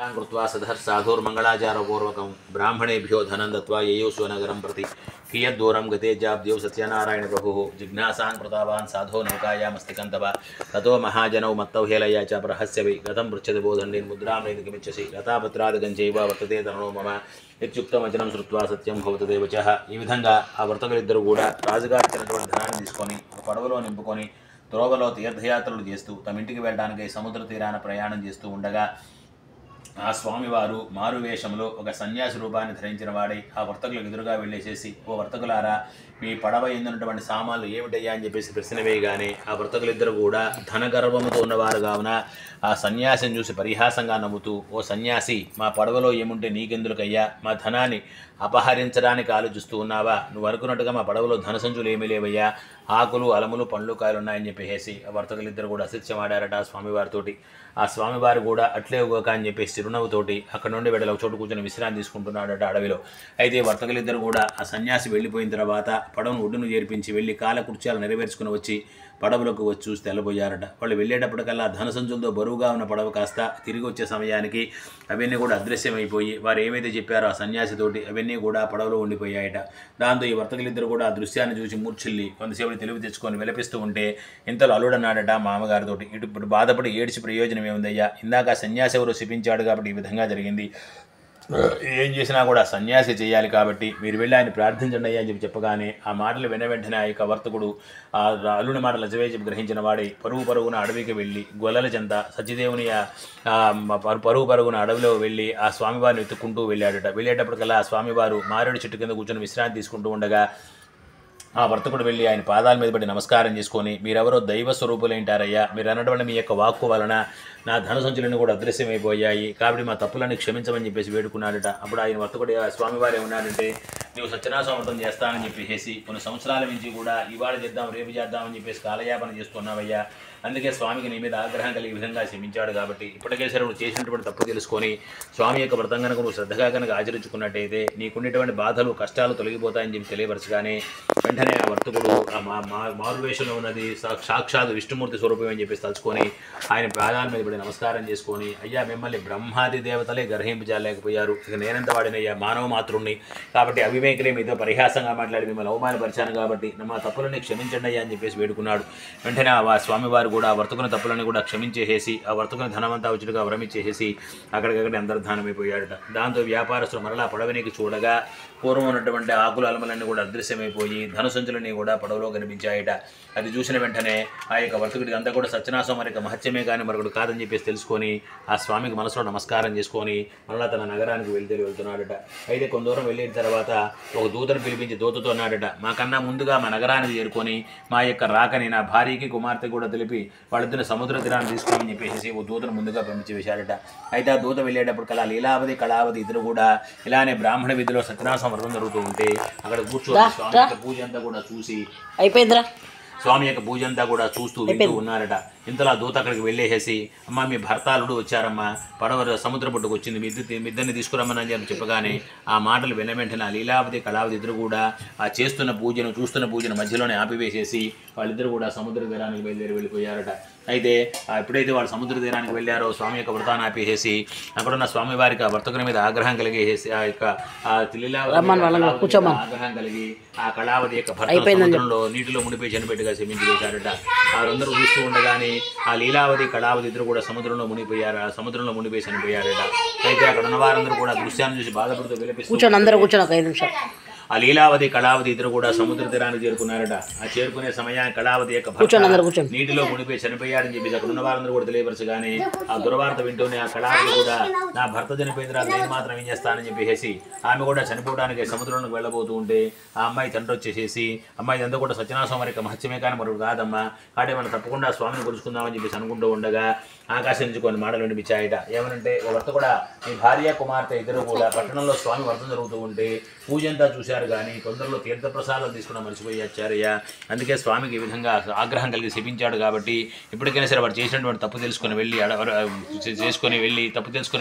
कृत्वा सधर्साधुर्मंगलाचारपूर्वकं ब्राह्मणेभ्यो धनं दत्वा ययौ स्वनगरं प्रति कियद्दूरं गतेजाब्देव सत्यनारायण प्रभुः जिज्ञासां कृतावान् साधो नौकायामस्तिकन्तव ततो महाजनौ मत्तौ हेलया च प्रहस्य वै गतं पृच्छति बोधण्डीन् मुद्रां नेतुकिमिच्छसि लतापत्रादिकञ्चैव वर्तते तरणो मम ఇత్యుక్తమచనం శ్రుత్వా సత్యం భవతదే వచః. ఈ విధంగా ఆ వర్తకులిద్దరూ కూడా రాజుగారు ఇచ్చినటువంటి ధనాన్ని తీసుకొని పడవలో నింపుకొని త్రోవలో తీర్థయాత్రలు చేస్తూ తమ ఇంటికి వెళ్ళడానికి సముద్ర తీరాన ప్రయాణం చేస్తూ ఉండగా ఆ స్వామివారు మారువేషంలో ఒక సన్యాసి రూపాన్ని ధరించిన వాడై ఆ వర్తకులకు ఎదురుగా వెళ్ళేసేసి, ఓ వర్తకులారా, మీ పడవ ఎందున్నటువంటి సామాన్లు ఏమిటయ్యా అని చెప్పేసి ప్రశ్న వేయగానే ఆ వర్తకులిద్దరు కూడా ధనగర్వముతో ఉన్నవారు కావున ఆ సన్యాసిని చూసి పరిహాసంగా నవ్వుతూ, ఓ సన్యాసి, మా పడవలో ఏముంటే నీకెందుకయ్యా, మా ధనాన్ని అపహరించడానికి ఆలోచిస్తూ ఉన్నావా? నువ్వు అనుకున్నట్టుగా మా పడవలో ధనసంచులు ఏమీ లేవయ్యా, ఆకులు అలములు పండ్లు కాయలు ఉన్నాయని చెప్పేసి ఆ వర్తకులిద్దరు కూడా అసత్యమాడారట ఆ స్వామివారితోటి. ఆ స్వామివారు కూడా అట్లే ఇవ్వక అని చెప్పేసి చిరునవ్వుతోటి అక్కడ నుండి వెళ్ళి ఒక చోటు కూర్చొని విశ్రాంతి తీసుకుంటున్నాడట అడవిలో. అయితే వర్తకులిద్దరు కూడా ఆ సన్యాసి వెళ్ళిపోయిన తర్వాత పడవను ఒడ్డును చేర్పించి వెళ్ళి కాల కుర్చాలు నెరవేర్చుకుని వచ్చి పడవలకు వచ్చి చూసి తెల్లబోయారట. వాళ్ళు వెళ్ళేటప్పటికల్లా ధనసంచులతో బరువుగా ఉన్న పడవ కాస్త తిరిగి వచ్చే సమయానికి అవన్నీ కూడా అదృశ్యమైపోయి వారు ఏమైతే చెప్పారో ఆ సన్యాసితోటి అవన్నీ కూడా పడవలో ఉండిపోయాయట. దాంతో ఈ వర్తకులిద్దరు కూడా ఆ దృశ్యాన్ని చూసి మూర్ఛిల్లి కొంతసేపు తెలివి తెచ్చుకొని విలపిస్తూ ఉంటే ఇంతలో అల్లుడన్నాడట మామగారితోటి, ఇప్పుడు బాధపడి ఏడ్చి ప్రయోజనం ఏముందయ్యా, ఇందాక సన్యాసి ఎవరు శపించాడు కాబట్టి ఈ విధంగా జరిగింది, ఏం చేసినా కూడా సన్యాసి చేయాలి కాబట్టి మీరు వెళ్ళి ఆయన ప్రార్థించండి అయ్యా అని చెప్పి చెప్పగానే ఆ మాటలు వెంటనే ఆ యొక్క వర్తకుడు ఆ అల్లుని మాటలు లజవేసి గ్రహించిన వాడి పరుగున అడవికి వెళ్ళి గొల్లల చెంత సత్యదేవుని పరుగున అడవిలో వెళ్ళి ఆ స్వామివారిని వెతుక్కుంటూ వెళ్ళాడట. వెళ్ళేటప్పటికల్లా ఆ స్వామివారు మారేడు చెట్టు కింద కూర్చొని విశ్రాంతి తీసుకుంటూ ఉండగా ఆ వర్తకుడు వెళ్ళి ఆయన పాదాల మీద పడి నమస్కారం చేసుకొని, మీరెవరో దైవ స్వరూపులేంటారయ్యా, మీరు అనడం వల్ల మీ యొక్క వాక్కు వలన నా ధన సంచులన్నీ కూడా అదృశ్యమైపోయాయి కాబట్టి మా తప్పులన్నీ క్షమించమని చెప్పేసి వేడుకున్నాడట. అప్పుడు ఆయన వర్తకుడు స్వామివారు ఏమన్నాడంటే, నువ్వు సత్యనాశమృతం చేస్తానని చెప్పేసి కొన్ని సంవత్సరాల నుంచి కూడా ఇవాళ చేద్దాం రేపు చేద్దామని చెప్పేసి కాలయాపన చేస్తున్నావయ్యా, అందుకే స్వామికి నీ మీద ఆగ్రహం కలిగే విధంగా క్షమించాడు కాబట్టి ఇప్పటికే సరే నువ్వు చేసినటువంటి తప్పు తెలుసుకొని స్వామి యొక్క వ్రతం కనుక నువ్వు శ్రద్ధగా కనుక ఆచరించుకున్నట్టయితే నీకున్నటువంటి బాధలు కష్టాలు తొలగిపోతాయని చెప్పి తెలియపరచగానే వెంటనే ఆ వర్తకుడు మారువేషంలో ఉన్నది సాక్షాత్ విష్ణుమూర్తి స్వరూపం అని చెప్పేసి తలుచుకొని ఆయన పాదాల మీద పడి నమస్కారం చేసుకొని, అయ్యా మిమ్మల్ని బ్రహ్మాది దేవతలే గ్రహింపజాలేకపోయారు, ఇక నేనంత వాడినయ్యా మానవ మాతృణ్ణి కాబట్టి అవివేకులే మీతో పరిహాసంగా మాట్లాడి మిమ్మల్ని అవమానపరిచాను కాబట్టి మా తప్పులని క్షమించండి అయ్యా అని చెప్పేసి వేడుకున్నాడు. వెంటనే ఆ స్వామివారు కూడా ఆ వర్తకుని తప్పులని కూడా క్షమించేసేసి ఆ వర్తకుని ధనమంతా వచ్చుడుగా వరమిచ్చేసేసి అక్కడికక్కడ అంతర్ధానమైపోయాడట. దాంతో వ్యాపారస్తులు మరలా పడవనికి చూడగా పూర్వం ఉన్నటువంటి ఆకులు అలమలన్నీ కూడా అదృశ్యమైపోయి ధనసంచులన్నీ కూడా పడవలో కనిపించాయట. అది చూసిన వెంటనే ఆ యొక్క వర్తకుడికి అంతా కూడా సత్యనాశం మరి మహత్యమే కానీ మరొకటి కాదని చెప్పేసి తెలుసుకొని ఆ స్వామికి మనసులో నమస్కారం చేసుకొని మరలా తన నగరానికి వెళ్తున్నాడట. అయితే కొంత దూరం వెళ్ళిన తర్వాత ఒక దూతను పిలిపించి దూతతో అన్నాడట, మాకన్నా ముందుగా మా నగరానికి చేరుకొని మా యొక్క రాకని నా భార్యకి కుమార్తె కూడా తెలిపి వాళ్ళిద్దరిని సముద్ర తీరాన్ని తీసుకోమని చెప్పేసి ఓ దూతను ముందుగా పంపించి వేశాడట. అయితే ఆ దూత వెళ్ళేటప్పటికల్లా లీలావతి కళావతి ఇద్దరు కూడా ఇలానే బ్రాహ్మణ విధిలో సత్యనాశం వ్రతం జరుగుతూ ఉంటే అక్కడ కూర్చొని స్వామి యొక్క పూజ అంతా కూడా చూసి అయిపోయిందిరా స్వామి యొక్క పూజ అంతా కూడా చూస్తూ వింటూ ఉన్నారట. ఇంతలో దూత అక్కడికి వెళ్ళేసేసి, అమ్మ మీ భర్తాలుడు వచ్చారమ్మా, పడవ సముద్ర పుట్టుకు వచ్చింది, మిద్దరిని తీసుకురమ్మని అని చెప్పగానే ఆ మాటలు వెంటనే లీలావతి కళావతి ఇద్దరు కూడా ఆ చూస్తున్న పూజను మధ్యలోనే ఆపివేసేసి వాళ్ళిద్దరు కూడా సముద్ర తీరానికి వెళ్ళిపోయారట. అయితే ఎప్పుడైతే వాళ్ళు సముద్ర తీరానికి వెళ్ళారో స్వామి యొక్క వ్రతాన్ని ఆపేసేసి అక్కడున్న స్వామివారికి ఆ వర్తకుని మీద ఆగ్రహం కలిగేసి ఆ యొక్క ఆగ్రహం కలిగి ఆ కళావతి యొక్క భర్త సముద్రంలో నీటిలో మునిపోయి చనిపెట్టుగా శమించి వేశారట. వారందరూ చూస్తూ ఉండగానే ఆ లీలావతి కళావతి ఇద్దరు కూడా సముద్రంలో మునిపోయి చనిపోయారట. అయితే అక్కడ ఉన్న వారందరూ కూడా దృశ్యాన్ని చూసి బాధపడుతూ విలపిస్తూ ఆ లీలావతి కళావతి ఇద్దరు కూడా సముద్ర తీరానికి చేరుకున్నారట. ఆ చేరుకునే సమయాన్ని కళావతి యొక్క భర్త నీటిలో మునిపోయి చనిపోయాడని చెప్పి అక్కడ ఉన్న వారందరూ కూడా తెలియపరచగానే ఆ దుర్వార్త వింటూనే ఆ కళావతి కూడా నా భర్త చనిపోయిందిరా నేను మాత్రం ఏం చేస్తానని చెప్పేసి ఆమె కూడా చనిపోవడానికి సముద్రంలోకి వెళ్ళబోతూ ఉంటే ఆ అమ్మాయి తండ్రి వచ్చేసేసి, అమ్మాయి అంతా కూడా సత్యనాశం మరి మహత్యమే కానీ మరొకటి కాదమ్మా, కాబట్టి మనం తప్పకుండా స్వామిని కొలుసుకుందామని చెప్పేసి అనుకుంటూ ఉండగా ఆకాశం నుంచి కొన్ని మాటలు వినిపించాయట. ఏమనంటే ఓ భర్త కూడా మీ భార్య కుమార్తె ఇద్దరు కూడా పట్టణంలో స్వామి వ్రతం జరుగుతూ ఉంటే పూజ అంతా చూశారు కానీ తొందరలో తీర్థప్రసాదాలు తీసుకున్న మర్చిపోయి వచ్చారయ్యా, అందుకే స్వామికి ఈ విధంగా ఆగ్రహం కలిగి శపించాడు కాబట్టి ఇప్పటికైనా సరే వాడు చేసినటువంటి తప్పు తెలుసుకొని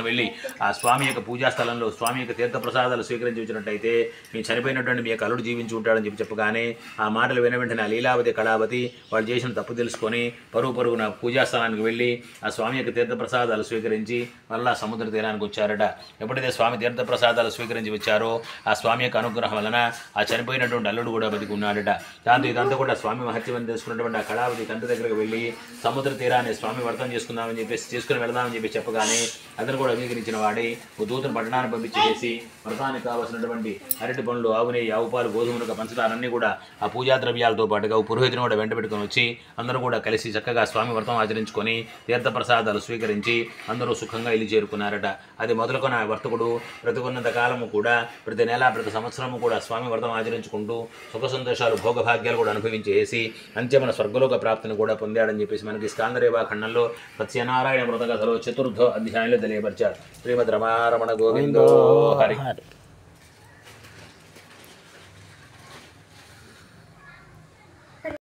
వెళ్ళి ఆ స్వామి యొక్క పూజా స్థలంలో స్వామి యొక్క తీర్థప్రసాదాలు స్వీకరించి వచ్చినట్టయితే మీ చనిపోయినటువంటి మీ యొక్క అల్లుడు జీవించి ఉంటాడని చెప్పగానే ఆ మాటలు వెంటనే లీలావతి కళావతి వాళ్ళు చేసిన తప్పు తెలుసుకొని పరుగున పూజా స్థలానికి వెళ్ళి ఆ స్వామి యొక్క తీర్థప్రసాదాలు స్వీకరించి మళ్ళా సముద్ర తీరానికి వచ్చారట. ఎప్పుడైతే స్వామి తీర్థప్రసాదాలు స్వీకరించి వచ్చారో ఆ స్వామి యొక్క అనుగ్రహం వలన ఆ చనిపోయినటువంటి అల్లుడు కూడా బతికి ఉన్నాడట. దాంతో ఇదంతా కూడా స్వామి మహత్యం తెలుసుకున్నటువంటి ఆ కళావతి తండ్రి దగ్గరకు వెళ్ళి సముద్ర తీరాన్ని స్వామి వ్రతం చేసుకుందామని చెప్పేసి చేసుకుని వెళదామని చెప్పి చెప్పగానే అతను కూడా అంగీకరించిన వాడి దూతను పట్టణాన్ని పంపించేసి వ్రతానికి కావాల్సినటువంటి అరటి పండ్లు, ఆవు నెయ్యి, ఆవు పాలు, గోధుమలుగా పంచదారన్నీ కూడా ఆ పూజా ద్రవ్యాలతో పాటుగా పురోహితుని కూడా వెంట పెట్టుకొని వచ్చి అందరూ కూడా కలిసి చక్కగా స్వామి వ్రతం ఆచరించుకొని తీర్థప్రసాదాలు స్వీకరించి అందరూ సుఖంగా ఇల్లు చేరుకున్నారట. అది మొదలుకొని ఆ వర్తకుడు బ్రతుకున్నంత కాలము కూడా ప్రతి నెల ప్రతి సంవత్సరము కూడా స్వామి వ్రతం ఆచరించుకుంటూ సుఖ సంతోషాలు భోగభాగ్యాలు కూడా అనుభవించేసి అంత్యమైన స్వర్గలోక ప్రాప్తిని కూడా పొందాడని చెప్పేసి మనకి స్కాందరేవా ఖండంలో సత్యనారాయణ వ్రత కథలో 4వ అధ్యాయంలో తెలియపరిచారు. శ్రీమద్ రమారమణ గోవిందో హరి.